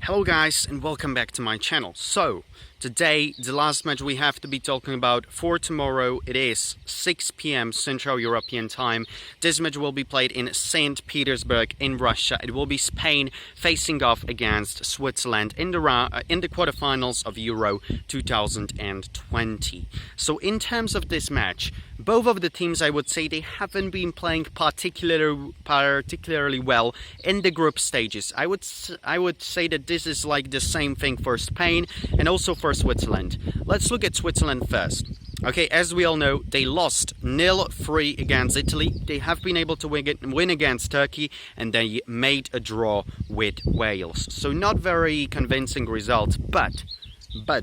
Hello guys and welcome back to my channel. So today the last match we have to be talking about for tomorrow. It is 6 p.m. Central European time. This match will be played in St. Petersburg in Russia. It will be Spain facing off against Switzerland in the quarterfinals of Euro 2020. So in terms of this match, both of the teams, I would say, they haven't been playing particularly well in the group stages. I would say that this is like the same thing for Spain and also for Switzerland. Let's look at Switzerland first. Okay, as we all know, they lost 0-3 against Italy. They have been able to win against Turkey, and they made a draw with Wales. So not very convincing results, but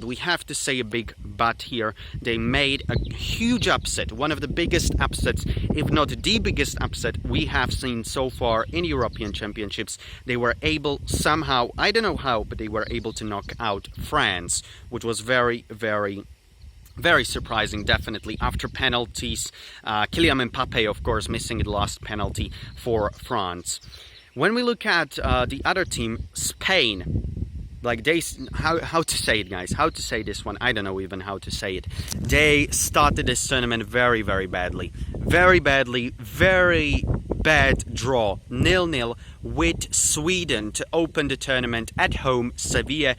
we have to say a big but here. They made a huge upset, one of the biggest upsets, if not the biggest upset we have seen so far in European Championships. They were able somehow, I don't know how, but they were able to knock out France, which was very surprising, definitely, after penalties. Kylian Mbappe, of course, missing the last penalty for France. When we look at the other team, Spain, like how to say it, guys, how to say this one, I don't know even how to say it. They started this tournament very badly, very bad draw, 0-0 with Sweden to open the tournament at home, Sevilla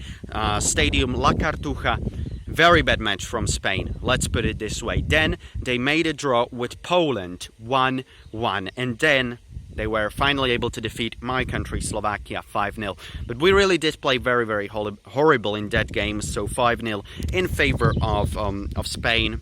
Stadium, La Cartuja. Very bad match from Spain, let's put it this way. Then they made a draw with Poland, 1-1, and then they were finally able to defeat my country, Slovakia, 5-0. But we really did play very horrible in that game, so 5-0 in favor of Spain.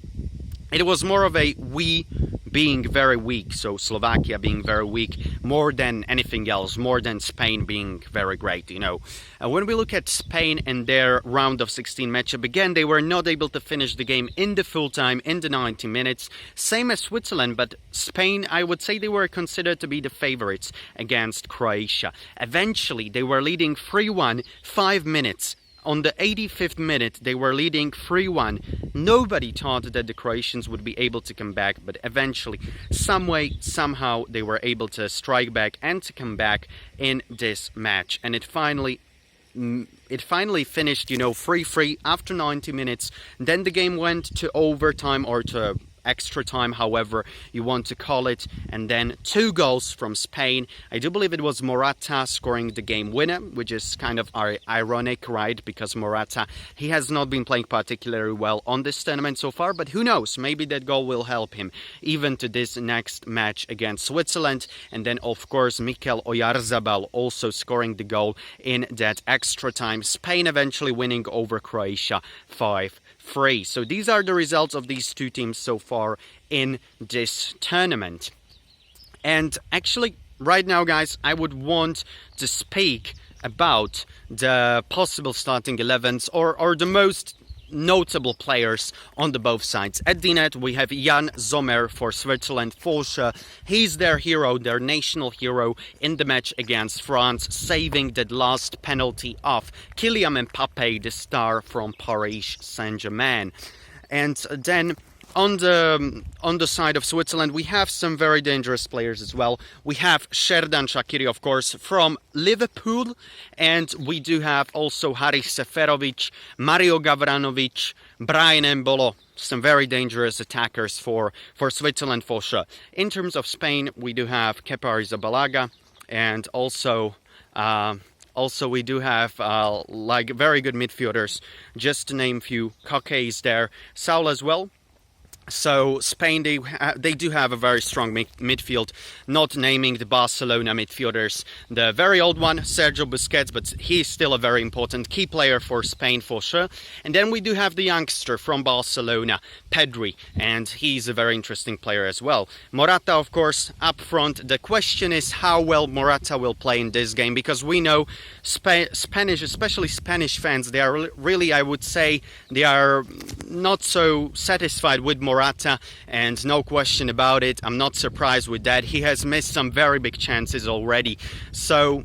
It was more of a we being very weak, so Slovakia being very weak, more than anything else, more than Spain being very great, you know. When we look at Spain and their round of 16 matchup, again, they were not able to finish the game in the full time, in the 90 minutes. Same as Switzerland, but Spain, I would say they were considered to be the favorites against Croatia. Eventually, they were leading 3-1, 5 minutes. On the 85th minute, they were leading 3-1. Nobody thought that the Croatians would be able to come back, but eventually, somehow, they were able to strike back and to come back in this match. And it finally finished, you know, 3-3 after 90 minutes. Then the game went to overtime, or to extra time, however you want to call it, and then 2 goals from Spain. I do believe it was Morata scoring the game winner, which is kind of ironic, right? Because Morata, he has not been playing particularly well on this tournament so far, but who knows, maybe that goal will help him even to this next match against Switzerland. And then of course Mikel Oyarzabal also scoring the goal in that extra time. Spain eventually winning over Croatia 5-3. So these are the results of these two teams so far in this tournament. And actually, right now, guys, I would want to speak about the possible starting 11s or the most notable players on the both sides. At the net, we have Jan Sommer for Switzerland, for sure. He's their hero, their national hero in the match against France, saving that last penalty off Kylian Mbappe, the star from Paris Saint-Germain. And then on the side of Switzerland, we have some very dangerous players as well. We have Xherdan Shaqiri, of course, from Liverpool, and we do have also Haris Seferovic, Mario Gavranovic, Brian Embolo, some very dangerous attackers for Switzerland for sure. In terms of Spain, we do have Kepa Arrizabalaga, and also we do have like very good midfielders. Just to name a few, Koke is there, Saul as well. So Spain, they do have a very strong midfield, not naming the Barcelona midfielders. The very old one, Sergio Busquets, but he's still a very important key player for Spain for sure. And then we do have the youngster from Barcelona, Pedri, and he's a very interesting player as well. Morata, of course, up front. The question is how well Morata will play in this game, because we know Spanish, especially Spanish fans, they are really, I would say, they are not so satisfied with Morata, and no question about it. I'm not surprised with that. He has missed some very big chances already. So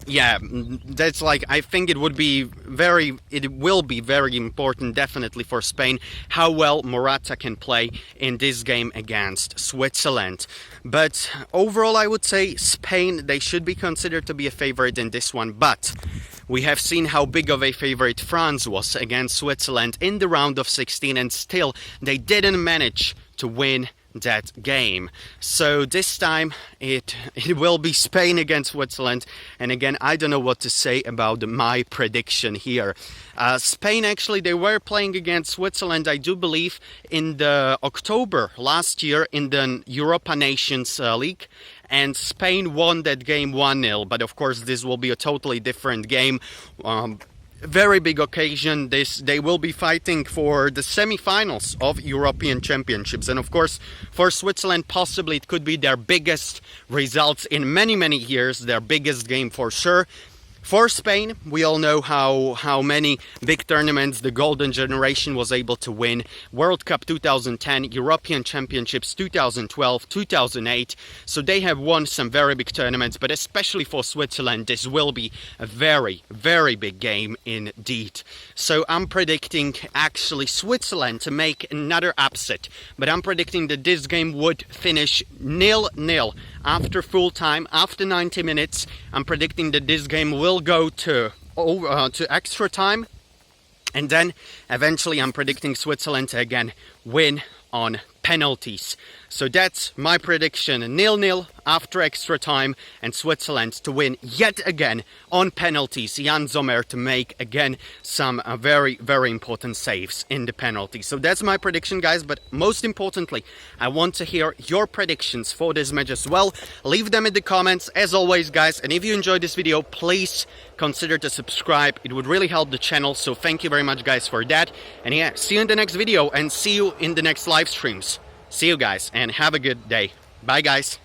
yeah, that's like, I think it will be very important, definitely, for Spain, how well Morata can play in this game against Switzerland. But overall, I would say Spain, they should be considered to be a favorite in this one. But We have seen how big of a favorite France was against Switzerland in the round of 16, and still they didn't manage to win that game. So this time it will be Spain against Switzerland, and again I don't know what to say about my prediction here. Spain, actually, they were playing against Switzerland, I do believe, in the October last year in the Europa Nations League, and Spain won that game 1-0, but of course this will be a totally different game. Very big occasion. They will be fighting for the semi-finals of European Championships, and of course for Switzerland possibly it could be their biggest results in many years, their biggest game for sure. For Spain, we all know how many big tournaments the Golden Generation was able to win. World Cup 2010, European Championships 2012, 2008. So they have won some very big tournaments, but especially for Switzerland, this will be a very big game indeed. So I'm predicting actually Switzerland to make another upset, but I'm predicting that this game would finish 0-0 after full time, after 90 minutes. I'm predicting that this game will go to extra time, and then eventually I'm predicting Switzerland to again win on penalties. So that's my prediction: 0-0 after extra time, and Switzerland to win yet again on penalties. Jan Sommer to make again some very important saves in the penalty. So that's my prediction, guys, but most importantly I want to hear your predictions for this match as well. Leave them in the comments as always, guys, and if you enjoyed this video, please consider to subscribe. It would really help the channel, so thank you very much, guys, for that. And yeah, see you in the next video and see you in the next live streams. See you guys and have a good day. Bye, guys.